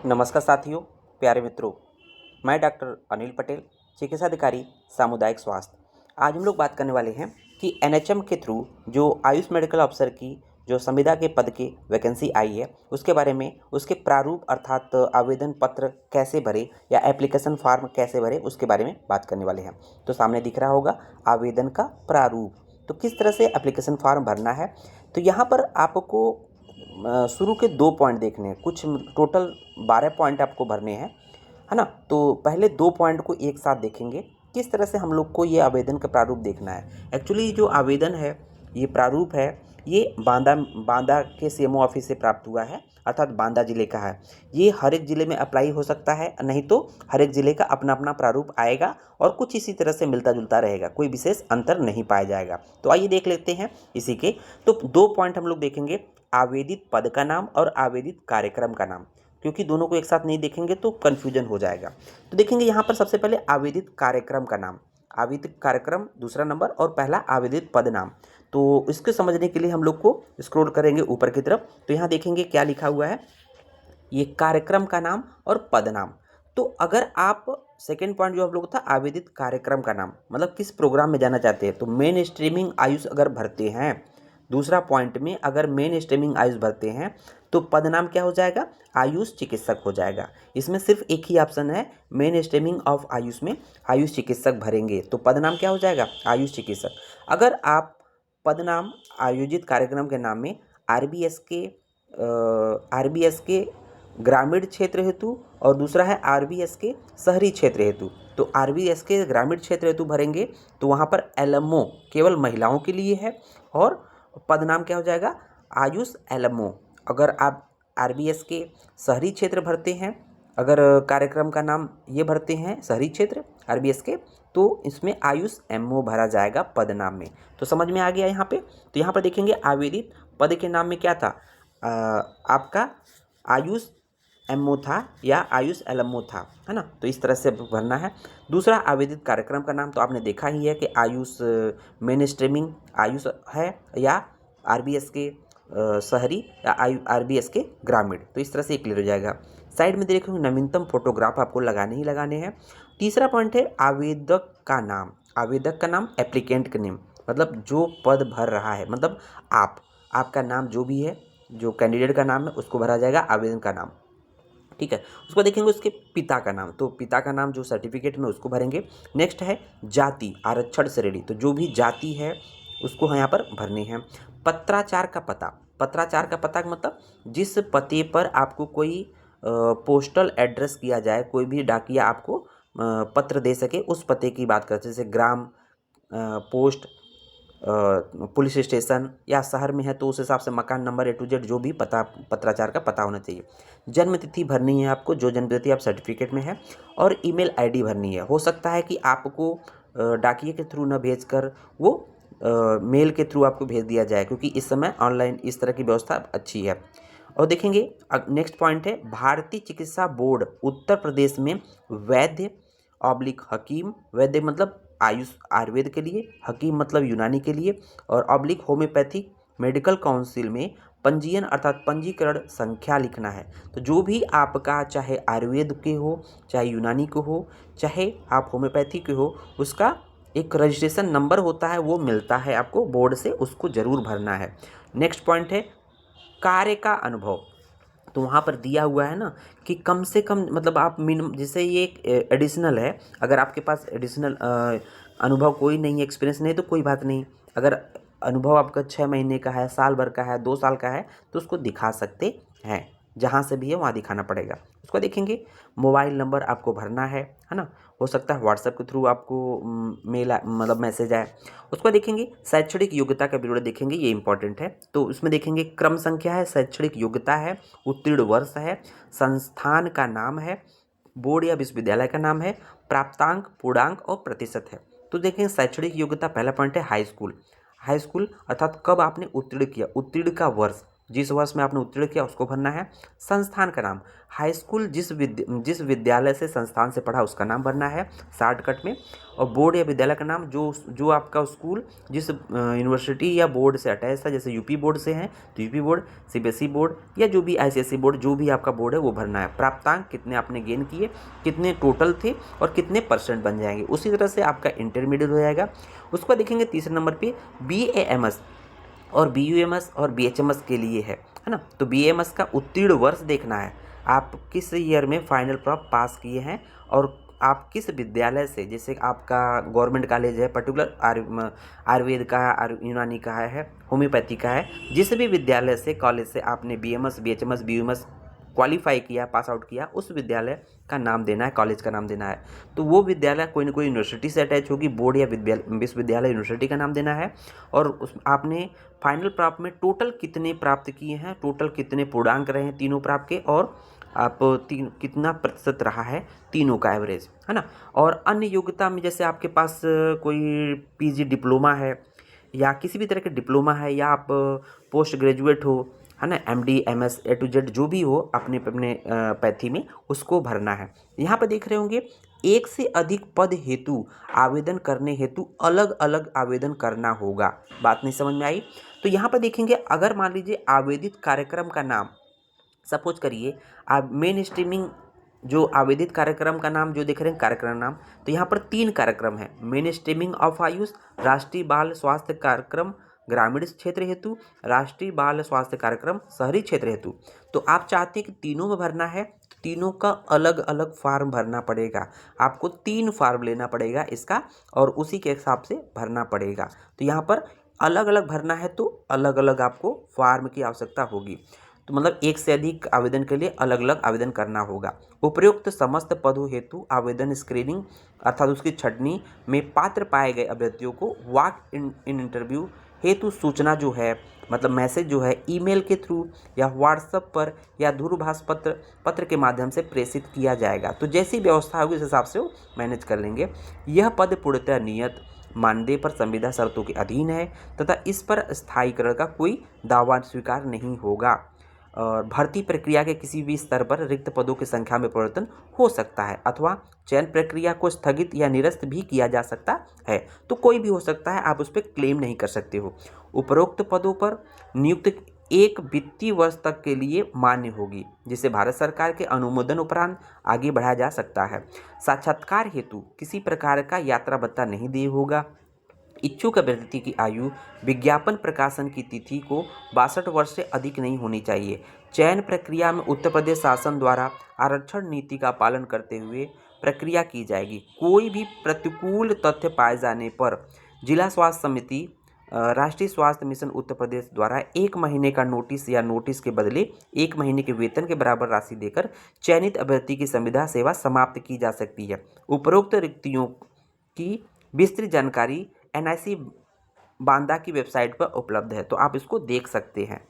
नमस्कार साथियों, प्यारे मित्रों। मैं डॉक्टर अनिल पटेल, चिकित्सा अधिकारी सामुदायिक स्वास्थ्य। आज हम लोग बात करने वाले हैं कि एनएचएम के थ्रू जो आयुष मेडिकल अफसर की जो संविदा के पद की वैकेंसी आई है उसके बारे में, उसके प्रारूप अर्थात आवेदन पत्र कैसे भरे या एप्लीकेशन फॉर्म कैसे भरे उसके बारे में बात करने वाले हैं। तो सामने दिख रहा होगा आवेदन का प्रारूप। तो किस तरह से एप्लीकेशन फॉर्म भरना है, तो यहाँ पर आपको शुरू के 2 पॉइंट देखने हैं। कुछ टोटल 12 पॉइंट आपको भरने हैं, है ना। तो पहले 2 पॉइंट को एक साथ देखेंगे, किस तरह से हम लोग को ये आवेदन का प्रारूप देखना है। एक्चुअली जो आवेदन है, ये प्रारूप है, ये बांदा के सीएमओ ऑफिस से प्राप्त हुआ है, अर्थात बांदा जिले का है। ये हर एक ज़िले में अप्लाई हो सकता है, नहीं तो हर एक ज़िले का अपना अपना प्रारूप आएगा और कुछ इसी तरह से मिलता जुलता रहेगा, कोई विशेष अंतर नहीं पाया जाएगा। तो आइए देख लेते हैं इसी के। तो 2 पॉइंट हम लोग देखेंगे, आवेदित पद का नाम और आवेदित कार्यक्रम का नाम, क्योंकि दोनों को एक साथ नहीं देखेंगे तो कन्फ्यूजन हो जाएगा। तो देखेंगे यहाँ पर सबसे पहले आवेदित कार्यक्रम का नाम, आवेदित कार्यक्रम दूसरा नंबर और पहला आवेदित पद नाम। तो इसके समझने के लिए हम लोग को स्क्रॉल करेंगे ऊपर की तरफ, तो यहाँ देखेंगे क्या लिखा हुआ है, ये कार्यक्रम का नाम और पद नाम। तो अगर आप सेकेंड पॉइंट जो हम लोग था आवेदित कार्यक्रम का नाम, मतलब किस प्रोग्राम में जाना चाहते हैं, तो मेन स्ट्रीमिंग आयुष अगर भरते हैं, दूसरा पॉइंट में अगर मेन स्ट्रीमिंग आयुष भरते हैं तो पद नाम क्या हो जाएगा, आयुष चिकित्सक हो जाएगा। इसमें सिर्फ एक ही ऑप्शन है, मेन स्ट्रीमिंग ऑफ आयुष में आयुष चिकित्सक भरेंगे तो पद नाम क्या हो जाएगा, आयुष चिकित्सक। अगर आप पद नाम आयोजित कार्यक्रम के नाम में आरबीएस के ग्रामीण क्षेत्र हेतु और दूसरा है आरबीएस के शहरी क्षेत्र हेतु, तो आरबीएस के ग्रामीण क्षेत्र हेतु भरेंगे तो वहाँ पर एलएमओ केवल महिलाओं के लिए है और पद नाम क्या हो जाएगा, आयुष एलएमओ। अगर आप आरबीएस के शहरी क्षेत्र भरते हैं, अगर कार्यक्रम का नाम ये भरते हैं शहरी क्षेत्र आरबीएस के, तो इसमें आयुष एमओ भरा जाएगा पद नाम में। तो समझ में आ गया यहाँ पे। तो यहाँ पर देखेंगे आवेदित पद के नाम में क्या था, आपका आयुष एमओ था या आयुष एलएमओ था, है ना। तो इस तरह से भरना है। दूसरा आवेदित कार्यक्रम का नाम तो आपने देखा ही है कि आयुष मेन स्ट्रीमिंग आयुष है या आरबीएस के शहरी या आरबीएस के ग्रामीण, तो इस तरह से क्लियर हो जाएगा। साइड में देखोगे नवीनतम फोटोग्राफ आपको लगाने ही लगाने हैं। तीसरा पॉइंट है आवेदक का नाम, आवेदक का नाम एप्लीकेंट का नेम, मतलब जो पद भर रहा है, मतलब आपका नाम जो भी है, जो कैंडिडेट का नाम है उसको भरा जाएगा आवेदन का नाम, ठीक है। उसको देखेंगे उसके पिता का नाम, तो पिता का नाम जो सर्टिफिकेट में उसको भरेंगे। नेक्स्ट है जाति आरक्षण श्रेणी, तो जो भी जाति है उसको यहाँ पर भरने हैं। पत्राचार का पता, पत्राचार का पता मतलब जिस पते पर आपको कोई पोस्टल एड्रेस किया जाए, कोई भी डाकिया आपको पत्र दे सके, उस पते की बात करते हैं। जैसे ग्राम पोस्ट पुलिस स्टेशन या शहर में है तो उस हिसाब से मकान नंबर A to Z जो भी पता पत्राचार का पता होना चाहिए। जन्म तिथि भरनी है आपको, जो जन्म तिथि आप सर्टिफिकेट में है, और ईमेल आईडी भरनी है। हो सकता है कि आपको डाकिए के थ्रू न भेजकर वो मेल के थ्रू आपको भेज दिया जाए, क्योंकि इस समय ऑनलाइन इस तरह की व्यवस्था अच्छी है। और देखेंगे नेक्स्ट पॉइंट है भारतीय चिकित्सा बोर्ड उत्तर प्रदेश में वैद्य हकीम, वैद्य मतलब आयुष आयुर्वेद के लिए, हकीम मतलब यूनानी के लिए, और होम्योपैथिक मेडिकल काउंसिल में पंजीयन अर्थात पंजीकरण संख्या लिखना है। तो जो भी आपका चाहे आयुर्वेद के हो, चाहे यूनानी के हो, चाहे आप होम्योपैथी के हो, उसका एक रजिस्ट्रेशन नंबर होता है, वो मिलता है आपको बोर्ड से, उसको ज़रूर भरना है। नेक्स्ट पॉइंट है कार्य का अनुभव, तो वहाँ पर दिया हुआ है ना कि कम से कम मतलब आप मिनिमम, जैसे ये एक एडिशनल है, अगर आपके पास एडिशनल अनुभव कोई नहीं है, एक्सपीरियंस नहीं, तो कोई बात नहीं। अगर अनुभव आपका 6 महीने का है, साल भर का है, 2 साल का है, तो उसको दिखा सकते हैं, जहाँ से भी है वहाँ दिखाना पड़ेगा। उसको देखेंगे मोबाइल नंबर आपको भरना है ना। हो सकता है व्हाट्सएप के थ्रू आपको मेल मतलब मैसेज आए। उसको देखेंगे शैक्षणिक योग्यता का विवरण देखेंगे, ये इंपॉर्टेंट है। तो उसमें देखेंगे क्रम संख्या है, शैक्षणिक योग्यता है, उत्तीर्ण वर्ष है, संस्थान का नाम है, बोर्ड या विश्वविद्यालय का नाम है, प्राप्तांक पूर्णांक और प्रतिशत है। तो देखेंगे शैक्षणिक योग्यता पहला पॉइंट है हाई स्कूल, हाई स्कूल अर्थात कब आपने उत्तीर्ण किया, उत्तीर्ण का वर्ष, जिस वर्ष में आपने उत्तीर्ण किया उसको भरना है। संस्थान का नाम, हाई स्कूल जिस विद्यालय से संस्थान से पढ़ा उसका नाम भरना है शॉर्टकट में। और बोर्ड या विद्यालय का नाम, जो आपका स्कूल जिस यूनिवर्सिटी या बोर्ड से अटैच था, जैसे यूपी बोर्ड से हैं तो यूपी बोर्ड, सीबीएसई बोर्ड या जो भी आईसीएसई बोर्ड, जो भी आपका बोर्ड है वो भरना है। प्राप्तांक कितने आपने गेन किए, कितने टोटल थे और कितने परसेंट बन जाएंगे। उसी तरह से आपका इंटरमीडिएट हो जाएगा। उसके बाद देखेंगे तीसरे नंबर पे BAMS और BUMS और BHMS के लिए है ना। तो BAMS का उत्तीर्ण वर्ष देखना है, आप किस ईयर में फाइनल प्रॉप पास किए हैं और आप किस विद्यालय से, जैसे आपका गवर्नमेंट कॉलेज है, पर्टिकुलर आयुर्वेद का है, यूनानी का है, होम्योपैथी का है, जिस भी विद्यालय से, कॉलेज से आपने BAMS BHMS BUMS क्वालिफाई किया, पास आउट किया, उस विद्यालय का नाम देना है, कॉलेज का नाम देना है। तो वो विद्यालय कोई ना कोई यूनिवर्सिटी से अटैच होगी, बोर्ड या विश्वविद्यालय यूनिवर्सिटी का नाम देना है। और उस आपने फाइनल प्राप्त में टोटल कितने प्राप्त किए हैं, टोटल कितने पूर्णांक रहे हैं तीनों प्राप्त के, और आप कितना प्रतिशत रहा है तीनों का एवरेज, है ना। और अन्य योग्यता में जैसे आपके पास कोई PG डिप्लोमा है या किसी भी तरह के डिप्लोमा है, या आप पोस्ट ग्रेजुएट हो, है ना, MD MS A to Z जो भी हो अपने पैथी में, उसको भरना है। यहाँ पर देख रहे होंगे एक से अधिक पद हेतु आवेदन करने हेतु अलग अलग आवेदन करना होगा। बात नहीं समझ में आई? तो यहाँ पर देखेंगे, अगर मान लीजिए आवेदित कार्यक्रम का नाम, सपोज करिए आप मेन स्ट्रीमिंग जो आवेदित कार्यक्रम का नाम जो देख रहे हैं, कार्यक्रम नाम, तो यहाँ पर 3 कार्यक्रम है। मेन स्ट्रीमिंग ऑफ आयुष, राष्ट्रीय बाल स्वास्थ्य कार्यक्रम ग्रामीण क्षेत्र हेतु, राष्ट्रीय बाल स्वास्थ्य कार्यक्रम शहरी क्षेत्र हेतु। तो आप चाहते हैं कि तीनों में भरना है, तो तीनों का अलग अलग फॉर्म भरना पड़ेगा। आपको 3 फॉर्म लेना पड़ेगा इसका, और उसी के हिसाब से भरना पड़ेगा। तो यहाँ पर अलग अलग भरना है तो अलग अलग आपको फॉर्म की आवश्यकता होगी। तो मतलब एक से अधिक आवेदन के लिए अलग अलग आवेदन करना होगा। उपयुक्त समस्त पदों हेतु आवेदन स्क्रीनिंग अर्थात उसकी छटनी में पात्र पाए गए अभ्यर्थियों को वॉक इन इंटरव्यू हेतु सूचना जो है, मतलब मैसेज जो है, ईमेल के थ्रू या व्हाट्सएप पर या दूरभाष पत्र के माध्यम से प्रेषित किया जाएगा। तो जैसी व्यवस्था होगी उस हिसाब से वो मैनेज कर लेंगे। यह पद पूर्णतः नियत मानदेय पर संविदा शर्तों के अधीन है तथा इस पर स्थायीकरण का कोई दावा स्वीकार नहीं होगा। और भर्ती प्रक्रिया के किसी भी स्तर पर रिक्त पदों की संख्या में परिवर्तन हो सकता है अथवा चयन प्रक्रिया को स्थगित या निरस्त भी किया जा सकता है। तो कोई भी हो सकता है, आप उस पर क्लेम नहीं कर सकते हो। उपरोक्त पदों पर नियुक्त एक वित्तीय वर्ष तक के लिए मान्य होगी, जिसे भारत सरकार के अनुमोदन उपरांत आगे बढ़ाया जा सकता है। साक्षात्कार हेतु किसी प्रकार का यात्रा भत्ता नहीं देय होगा। इच्छुक अभ्यर्थी की आयु विज्ञापन प्रकाशन की तिथि को 62 वर्ष से अधिक नहीं होनी चाहिए। चयन प्रक्रिया में उत्तर प्रदेश शासन द्वारा आरक्षण नीति का पालन करते हुए प्रक्रिया की जाएगी। कोई भी प्रतिकूल तथ्य पाए जाने पर जिला स्वास्थ्य समिति राष्ट्रीय स्वास्थ्य मिशन उत्तर प्रदेश द्वारा 1 महीने का नोटिस या नोटिस के बदले 1 महीने के वेतन के बराबर राशि देकर चयनित अभ्यर्थी की संविदा सेवा समाप्त की जा सकती है। उपरोक्त रिक्तियों की विस्तृत जानकारी NIC बांदा की वेबसाइट पर उपलब्ध है, तो आप इसको देख सकते हैं।